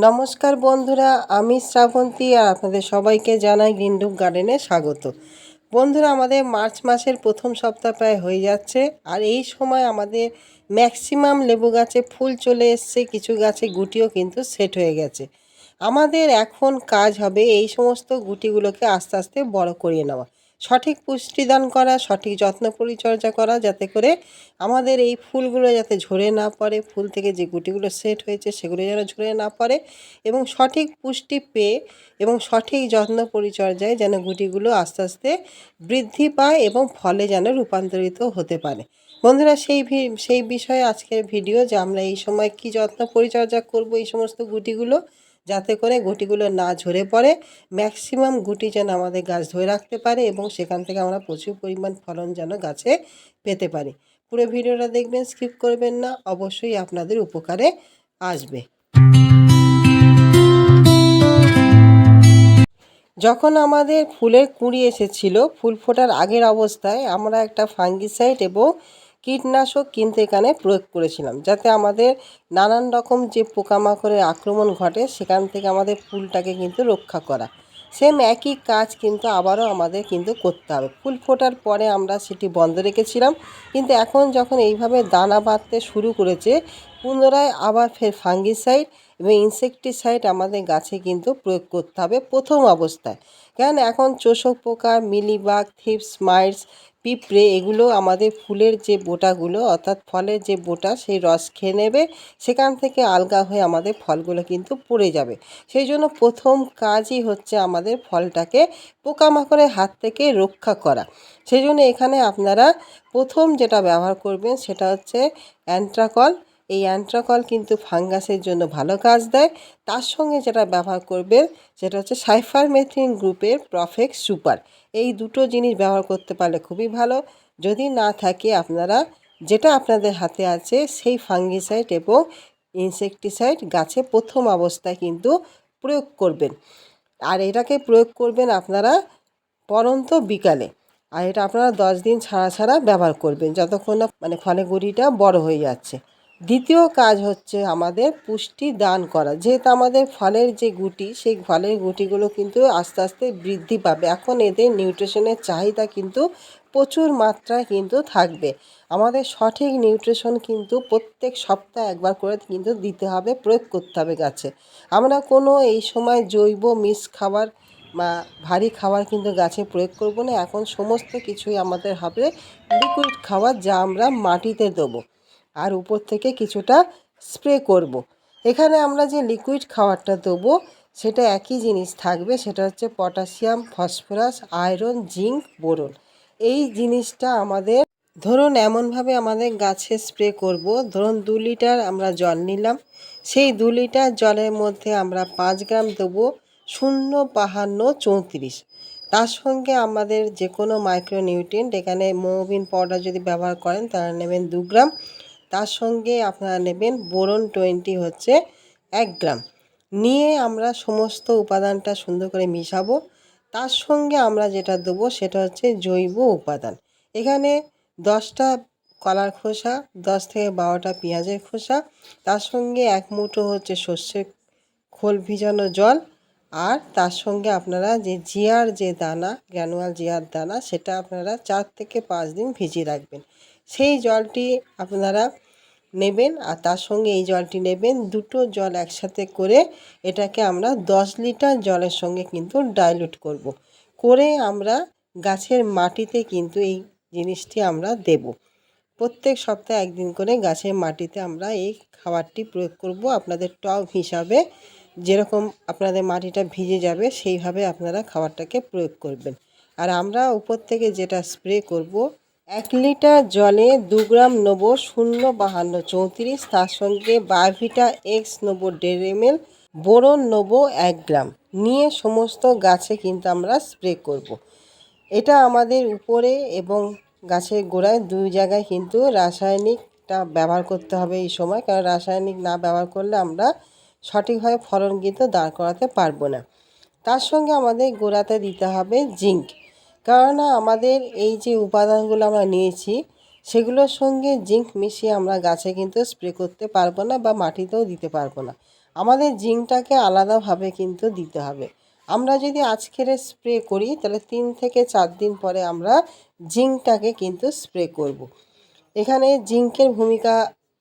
নমস্কার বন্ধুরা, আমি শ্রাবন্তী আর আপনাদের সবাইকে জানাই গ্রিনডুক গার্ডেনে স্বাগত। বন্ধুরা, আমাদের মার্চ মাসের প্রথম সপ্তাহ প্রায় হয়ে যাচ্ছে, আর এই সময় আমাদের ম্যাক্সিমাম লেবু গাছে ফুল চলে এসছে, কিছু গাছে গুটিও কিন্তু সেট হয়ে গেছে। আমাদের এখন কাজ হবে এই সমস্ত গুটিগুলোকে আস্তে আস্তে বড় করিয়ে নেওয়া, সঠিক পুষ্টিদান করা, সঠিক যত্ন পরিচর্যা করা, যাতে করে আমাদের এই ফুলগুলো যাতে ঝরে না পড়ে, ফুল থেকে যে গুটিগুলো সেট হয়েছে সেগুলো যেন ঝরে না পড়ে, এবং সঠিক পুষ্টি পেয়ে এবং সঠিক যত্ন পরিচর্যায় যেন গুটিগুলো আস্তে আস্তে বৃদ্ধি পায় এবং ফলে যেন রূপান্তরিত হতে পারে। বন্ধুরা, সেই বিষয়ে আজকের ভিডিও, যে আমরা এই সময় কি যত্ন পরিচর্যা করব এই সমস্ত গুটিগুলো, যাতে করে গুটিগুলো না ঝরে পড়ে, ম্যাক্সিমাম গুটি যেন আমাদের গাছ ধরে রাখতে পারে এবং সেখান থেকে আমরা প্রচুর পরিমাণ ফলন যেন গাছে পেতে পারি। পুরো ভিডিওটা দেখবেন, স্কিপ করবেন না, অবশ্যই আপনাদের উপকারে আসবে। যখন আমাদের ফুলের কুঁড়ি এসেছিল, ফুল ফোটার আগের অবস্থায় আমরা একটা ফাঙ্গিসাইড এবং কীটনাশক কিন্তু এখানে প্রয়োগ করেছিলাম, যাতে আমাদের নানান রকম যে পোকামাকড়ের আক্রমণ ঘটে সেখান থেকে আমাদের ফুলটাকে কিন্তু রক্ষা করা। সেম একই কাজ কিন্তু আবারও আমাদের কিন্তু করতে হবে। ফুল ফোটার পরে আমরা সেটি বন্ধ রেখেছিলাম, কিন্তু এখন যখন এইভাবে দানা বাঁধতে শুরু করেছে, পুনরায় আবার ফের ফাঙ্গিসাইড এবং ইনসেকটিসাইড আমাদের গাছে কিন্তু প্রয়োগ করতে হবে প্রথম অবস্থায়। কেন, এখন চোষক পোকা, মিলিবাগ, থিপস, মাইটস, পিঁপড়ে এগুলো আমাদের ফুলের যে বোটাগুলো, অর্থাৎ ফলের যে বোটা, সেই রস খেয়ে নেবে, সেখান থেকে আলগা হয়ে আমাদের ফলগুলো কিন্তু পড়ে যাবে। সেই জন্য প্রথম কাজই হচ্ছে আমাদের ফলটাকে পোকামাকড়ের হাত থেকে রক্ষা করা। সেই জন্য এখানে আপনারা প্রথম যেটা ব্যবহার করবেন সেটা হচ্ছে অ্যান্ট্রাকল। এই অ্যান্ট্রাকল কিন্তু ফাঙ্গাসের জন্য ভালো কাজ দেয়। তার সঙ্গে যেটা ব্যবহার করবেন সেটা হচ্ছে সাইফারমেথ্রিন গ্রুপের প্রফেক্ট সুপার। এই দুটো জিনিস ব্যবহার করতে পারলে খুবই ভালো। যদি না থাকে, আপনারা যেটা আপনাদের হাতে আছে সেই ফাঙ্গিসাইড এবং ইনসেকটিসাইড গাছে প্রথম অবস্থায় কিন্তু প্রয়োগ করবেন। আর এটাকে প্রয়োগ করবেন আপনারা পরন্ত বিকালে। আর এটা আপনারা 10 দিন ছাড়া ছাড়া ব্যবহার করবেন, যতক্ষণ না ফলের গুঁড়িটা বড় হয়ে যাচ্ছে। দ্বিতীয় কাজ হচ্ছে আমাদের পুষ্টি দান করা। যেহেতু আমাদের ফলের যে গুটি, সেই ফলের গুটিগুলো কিন্তু আস্তে আস্তে বৃদ্ধি পাবে। এখন এদের নিউট্রিশনের চাহিদা কিন্তু প্রচুর মাত্রায় কিন্তু থাকবে। আমাদের সঠিক নিউট্রিশন কিন্তু প্রত্যেক সপ্তাহে একবার করে কিন্তু দিতে হবে, প্রয়োগ করতে হবে গাছে। আমরা কোনো এই সময় জৈব মিক্স খাবার বা ভারী খাবার কিন্তু গাছে প্রয়োগ করব না। এখন সমস্ত কিছুই আমাদের হবে লিকুইড খাবার, যা আমরা মাটিতে দেবো আর উপর থেকে কিছুটা স্প্রে করব। এখানে আমরা যে লিকুইড খাবারটা দেবো সেটা একই জিনিস থাকবে, সেটা হচ্ছে potassium, phosphorus, iron, zinc, boron. এই জিনিসটা আমাদের ধরুন এমনভাবে আমাদের গাছে স্প্রে করব, ধরুন 2 লিটার আমরা জল নিলাম, সেই 2 লিটার জলের মধ্যে আমরা 5 গ্রাম দেবো 0,52,34। তার সঙ্গে আমাদের যে কোনো মাইক্রোনিউট্রিয়েন্ট, এখানে মোবিন পাউডার যদি ব্যবহার করেন তাহলে নেবেন 2 গ্রাম। তার সঙ্গে আপনারা নেবেন বোরন 20 হচ্ছে 1 গ্রাম। নিয়ে আমরা সমস্ত উপাদানটা সুন্দর করে মিশাবো। তার সঙ্গে আমরা যেটা দেবো সেটা হচ্ছে জৈব উপাদান। এখানে 10টা কলার খোসা, 10 থেকে 12টা পেঁয়াজের খোসা, তার সঙ্গে 1 মুঠো হচ্ছে সর্ষের খোল ভিজানো জল, আর তার সঙ্গে আপনারা যে জিয়ার যে দানা, গ্র্যানুয়াল জিয়ার দানা, সেটা আপনারা 4 থেকে 5 দিন ভিজিয়ে রাখবেন। সেই জলটি আপনারা নেবেন, আর তার সঙ্গে এই জলটি নেবেন। দুটো জল একসাথে করে এটাকে আমরা 10 লিটার জলের সঙ্গে কিন্তু ডাইলুট করব। করে আমরা গাছের মাটিতে কিন্তু এই জিনিসটি আমরা দেব। প্রত্যেক সপ্তাহে 1 দিন করে গাছের মাটিতে আমরা এই খাবারটি প্রয়োগ করব। আপনাদের টব হিসাবে যেরকম আপনাদের মাটিটা ভিজে যাবে সেইভাবে আপনারা খাবারটাকে প্রয়োগ করবেন। আর আমরা উপর থেকে যেটা স্প্রে করব, 1 লিটার জলে 2 গ্রাম নেবো 0,52,34, তার সঙ্গে বায়োভিটা এক্স নেবো 1.5 ml, বোরন নেবো 1 গ্রাম। নিয়ে সমস্ত গাছে কিন্তু আমরা স্প্রে করব। এটা আমাদের উপরে এবং গাছের গোড়ায় 2 জায়গায় কিন্তু রাসায়নিকটা ব্যবহার করতে হবে এই সময়, কারণ রাসায়নিক না ব্যবহার করলে আমরা সঠিকভাবে ফলন কিন্তু দাঁড় করাতে পারবো না। তার সঙ্গে আমাদের গোড়াতে দিতে হবে জিঙ্ক, কেননা আমাদের এই যে উপাদানগুলো আমরা নিয়েছি সেগুলোর সঙ্গে জিঙ্ক মিশিয়ে আমরা গাছে কিন্তু স্প্রে করতে পারবো না বা মাটিতেও দিতে পারবো না। আমাদের জিঙ্কটাকে আলাদাভাবে কিন্তু দিতে হবে। আমরা যদি আজকের স্প্রে করি তাহলে 3 থেকে 4 দিন পরে আমরা জিঙ্কটাকে কিন্তু স্প্রে করব। এখানে জিঙ্কের ভূমিকা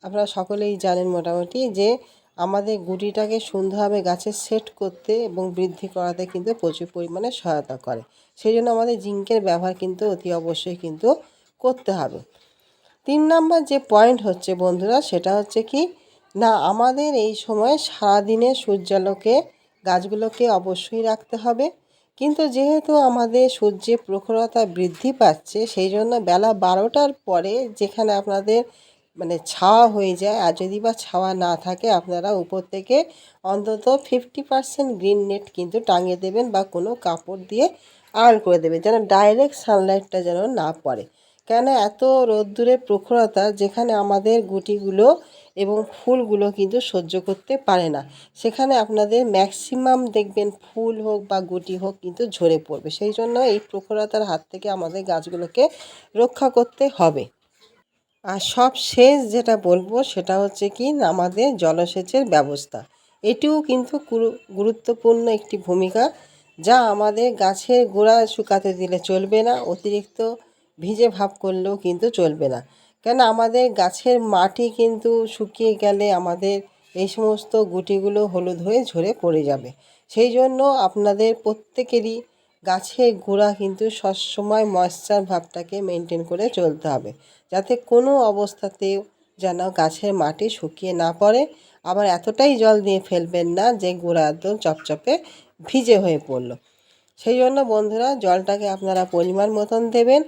আপনারা সকলেই জানেন মোটামুটি, যে আমাদের গুটিটাকে সুন্দরভাবে গাছে সেট করতে এবং বৃদ্ধি করাতে কিন্তু প্রচুর পরিমাণে সহায়তা করে। সেই জন্য আমাদের জিঙ্কের ব্যবহার কিন্তু অতি অবশ্যই কিন্তু করতে হবে। 3 নাম্বার যে পয়েন্ট হচ্ছে বন্ধুরা, সেটা হচ্ছে কি না, আমাদের এই সময় সারাদিনে সূর্যালোকে গাছগুলোকে অবশ্যই রাখতে হবে। কিন্তু যেহেতু আমাদের সূর্যের প্রখরতা বৃদ্ধি পাচ্ছে, সেই জন্য বেলা 12টার পরে যেখানে আপনাদের মানে ছাওয়া হয়ে যায়, আর যদি বা ছাওয়া না থাকে আপনারা উপর থেকে অন্তত 50% গ্রিন নেট কিন্তু টাঙিয়ে দেবেন বা কোনো কাপড় দিয়ে আড়াল করে দেবেন, যেন ডাইরেক্ট সানলাইটটা যেন না পড়ে। কেন এত রোদ্দুরের প্রখরতা যেখানে আমাদের গুটিগুলো এবং ফুলগুলো কিন্তু সহ্য করতে পারে না, সেখানে আপনাদের ম্যাক্সিমাম দেখবেন ফুল হোক বা গুটি হোক কিন্তু ঝরে পড়বে। সেই জন্য এই প্রখরতার হাত থেকে আমাদের গাছগুলোকে রক্ষা করতে হবে। আর সব শেষ যেটা বলবো সেটা হচ্ছে কি আমাদের জলসেচের ব্যবস্থা। এটিও কিন্তু গুরুত্বপূর্ণ একটি ভূমিকা, যা আমাদের গাছের গোড়া শুকাতে দিলে চলবে না, অতিরিক্ত ভিজে ভাব করলেও কিন্তু চলবে না। কেন আমাদের গাছের মাটি কিন্তু শুকিয়ে গেলে আমাদের এই সমস্ত গুটিগুলো হলুদ হয়ে ঝরে পড়ে যাবে। সেই জন্য আপনাদের প্রত্যেকেরই গাছের গোড়া কিন্তু সবসময় ময়েশ্চার ভাবটাকে মেনটেন করে চলতে হবে, যাতে কোনো অবস্থাতেও যেন গাছের মাটি শুকিয়ে না পড়ে। আবার এতটাই জল দিয়ে ফেলবেন না যে গোড়া একদম চপচপে ভিজে হয়ে পড়লো। সেই জন্য বন্ধুরা জলটাকে আপনারা পরিমাণ মতন দেবেন।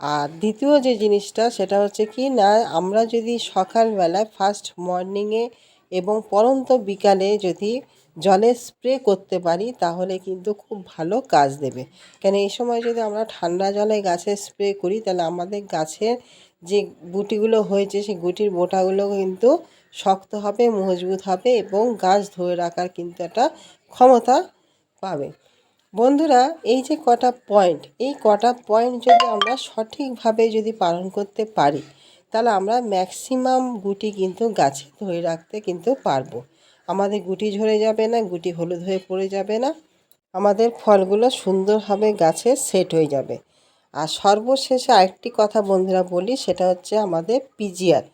আর দ্বিতীয় যে জিনিসটা সেটা হচ্ছে কি না, আমরা যদি সকালবেলায় ফার্স্ট মর্নিংয়ে এবং পরন্ত বিকালে যদি জলে স্প্রে করতে পারি তাহলে কিন্তু খুব ভালো কাজ দেবে। কেন এই সময় যদি আমরা ঠান্ডা জলে গাছে স্প্রে করি তাহলে আমাদের গাছের যে গুটিগুলো হয়েছে সেই গুটির বোঁটাগুলো কিন্তু শক্ত হবে, মজবুত হবে এবং গাছ ধরে রাখার কিন্তু একটা ক্ষমতা পাবে। বন্ধুরা এই যে কটা পয়েন্ট, এই কটা পয়েন্ট যদি আমরা সঠিকভাবে যদি পালন করতে পারি তাহলে আমরা ম্যাক্সিমাম গুটি কিন্তু গাছে ধরে রাখতে কিন্তু পারবো। আমাদের গুটি ঝরে যাবে না, গুটি হলুদ হয়ে পড়ে যাবে না, আমাদের ফলগুলো সুন্দরভাবে গাছে সেট হয়ে যাবে। আর সর্বশেষে আরেকটি কথা বন্ধুরা বলি, সেটা হচ্ছে আমাদের পিজিআর,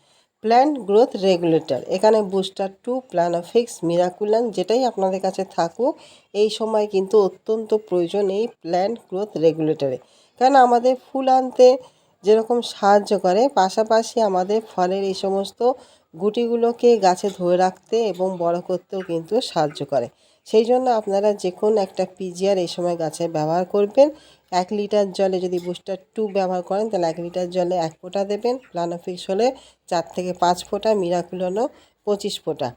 প্ল্যান্ট গ্রোথ রেগুলেটর। এখানে বুস্টার 2, প্ল্যানোফিক্স, মিরাকুলাম যেটাই আপনাদের কাছে থাকুক, এই সময় কিন্তু অত্যন্ত প্রয়োজন এই প্ল্যান্ট গ্রোথ রেগুলেটরে। কেন আমাদের ফুল আনতে যেরকম সাহায্য করে, পাশাপাশি আমাদের ফলের এই সমস্ত গুটিগুলোকে গাছে ধরে রাখতে এবং বড় করতেও কিন্তু সাহায্য করে। সেই জন্য আপনারা যে কোনো একটা পিজিআর এই সময় গাছে ব্যবহার করবেন। 1 লিটার জলে যদি বুস্টার 2 ব্যবহার করেন তাহলে 1 লিটার জলে 1 ফোঁটা দেবেন, প্ল্যানোফিক্স হলে 4 থেকে 5 ফোঁটা, মিরাকুল হলো 25 ফোঁটা।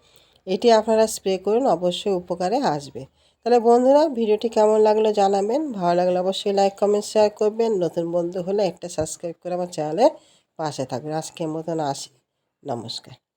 এটি আপনারা স্প্রে করুন, অবশ্যই উপকারে আসবে। তাহলে বন্ধুরা ভিডিওটি কেমন লাগলো জানাবেন, ভালো লাগলে অবশ্যই লাইক কমেন্ট শেয়ার করবেন, নতুন বন্ধু হলে একটা সাবস্ক্রাইব করে আমার চ্যানেলের পাশে থাকবেন। আজকের মতন আসি, নমস্কার।